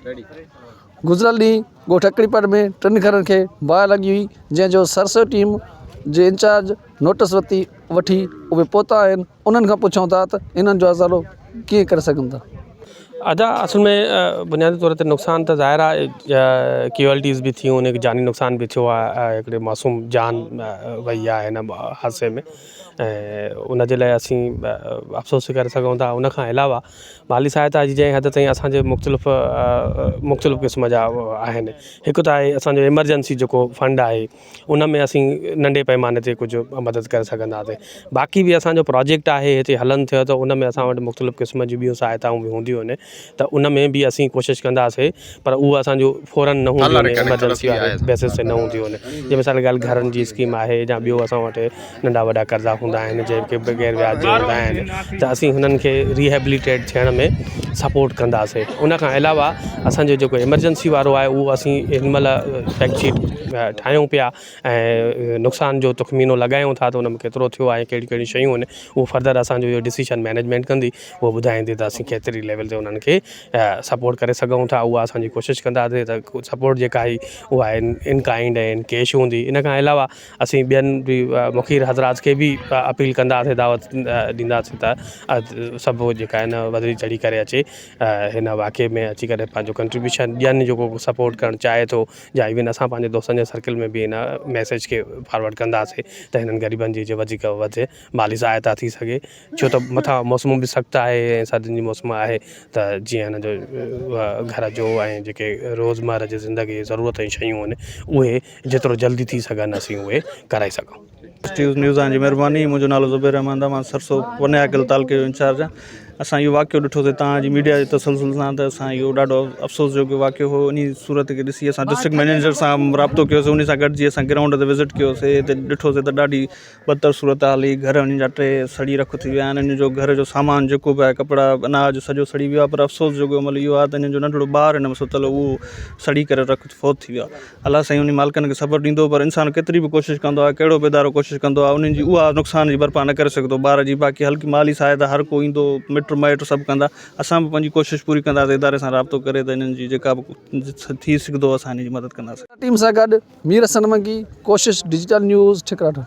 गुज़िरियल ॾींहुं ॻोठ अकड़ीपट में 3 घरनि खे बाहि लॻी हुई, जंहिंजो सरसो टीम जे इंचार्ज नोटिस वठी उहे पहुता आहिनि। उन्हनि खां पुछूं था त इन्हनि जो हज़ारो कीअं करे सघनि था। अदा असल में बुनियादी तौर ते नुक़सान त ज़ाहिर आहे कैजुअलिटीज़ भी थियूं, उन जानी नुक़सान भी थियो आहे। हिकिड़े मासूम जान वई आहे हिन हादसे में, ऐं उनजे लाइ असीं अफ़सोस करे सघूं था। उन खां अलावा माली सहायता जी जंहिं हद ताईं असांजे मुख़्तलिफ़ क़िस्म जा आहिनि। हिकु त आहे असांजो एमरजेंसी जेको फंड आहे, उन में असीं नंढे पैमाने ते कुझु मदद करे सघंदासीं। बाक़ी बि असांजो प्रोजेक्ट आहे हिते हलनि थियो त उन में असां वटि मुख़्तलिफ़ क़िस्म जी ॿियूं सहायताऊं बि हूंदियूं आहिनि, त उन में बि असीं कोशिशि कंदासीं, पर उहा असांजो फ़ौरन न हूंदियूं आहिनि, एमरजेंसी वारे बेसिस ते न हूंदियूं आहिनि। जंहिं मिसाल ॻाल्हि घरनि जी स्कीम आहे या ॿियो असां वटि नंढा वॾा कर्ज़ा हूंदा आहिनि जेके बग़ैर व्याज जे हूंदा आहिनि, त असीं हुननि खे रिहेबिलिटेट थियण में सपोर्ट कंदासीं। उन खां अलावा असांजो जेको एमरजेंसी वारो आहे उहो असीं हिन महिल फैक्ट शीट ठाहियूं पिया ऐं नुक़सान जो तख़मीनो लॻायूं था त उन में केतिरो थियो आहे, कहिड़ी कहिड़ी शयूं आहिनि। उहो फर्दर असांजो इहो डिसीशन मैनेजमेंट कंदी, उहो ॿुधाईंदी त असीं केतिरी लेवल ते उन्हनि खे सपोर्ट करे सघूं था। उहा असांजी कोशिशि कंदासीं त सपोर्ट जेका आहे उहा इन काइंड ऐं इन कैश हूंदी। इन खां अलावा असीं ॿियनि बि मुखीर हज़रात खे बि अपील कंदासीं, दावत ॾींदासीं त सभु जेका आहिनि वधी चढ़ी करे अचे हिन वाक़े में अची करे पंहिंजो कंट्रीब्यूशन ॾियनि, जेको सपोर्ट करणु चाहे थो। या इवन असां पंहिंजे दोस्तनि जे सर्किल में बि हिन मैसेज खे फॉरवर्ड कंदासीं त हिननि ग़रीबनि जी वधीक वधि माली सहायता थी सघे। छो त मथां मौसम बि सख़्तु आहे ऐं सर्दियुनि जी मौसम आहे, त जीअं हिन जो घर जो ऐं जेके रोज़मर्रा जी ज़िंदगी जी ज़रूरत जी शयूं आहिनि उहे जेतिरो जल्दी थी सघनि असीं उहे कराए सघूं। न्यूज़ जी महिरबानी। मुंहिंजो नालो ज़ुबैर अहमद आहे, मां सरसो वनियाकल तालुके जो इंचार्ज आहियां। असां इहो वाक़ियो ॾिठोसीं तव्हांजी मीडिया जे तसलसल सां, त असां इहो ॾाढो अफ़सोस जो वाक़ियो हो। उन सूरत खे ॾिसी असां डिस्ट्रिक्ट मैनेजर सां राब्तो कयोसीं, उन सां गॾिजी असां ग्राउंड ते विज़िट कयोसीं। हिते ॾिठोसीं त ॾाढी बदतर सूरत हाल हुई। घर उन्हनि जा 3 सड़ी रख थी विया आहिनि। इन जो घर जो सामान जेको बि आहे, कपिड़ा अनाज सॼो सड़ी वियो आहे। पर अफ़सोस जो अमल इहो आहे त इन्हनि जो नंढिड़ो ॿारु हिन में सुतल, उहो सड़ी करे फौत थी वियो आहे। अलाह साईं उन मालिकनि खे सब्र ॾींदो, पर इंसान केतिरी बि कोशिशि कंदो आहे, कहिड़ो बि इदारो कोशिशि कंदो आहे, उन्हनि जी उहा नुक़सान जी भरपाई न करे सघंदो ॿार जी। बाक़ी हल्की माली सहायता हर को ईंदो, मिट माइट सभु कंदा। असां बि पंहिंजी कोशिशि पूरी कंदासीं इदारे सां राब्तो करे, त इन्हनि जी जेका बि थी सघंदो असां हिन जी मदद कंदासीं। टीम सां गॾु मीर सनमगी, कोशिश डिजिटल न्यूज़, ठिकराठा।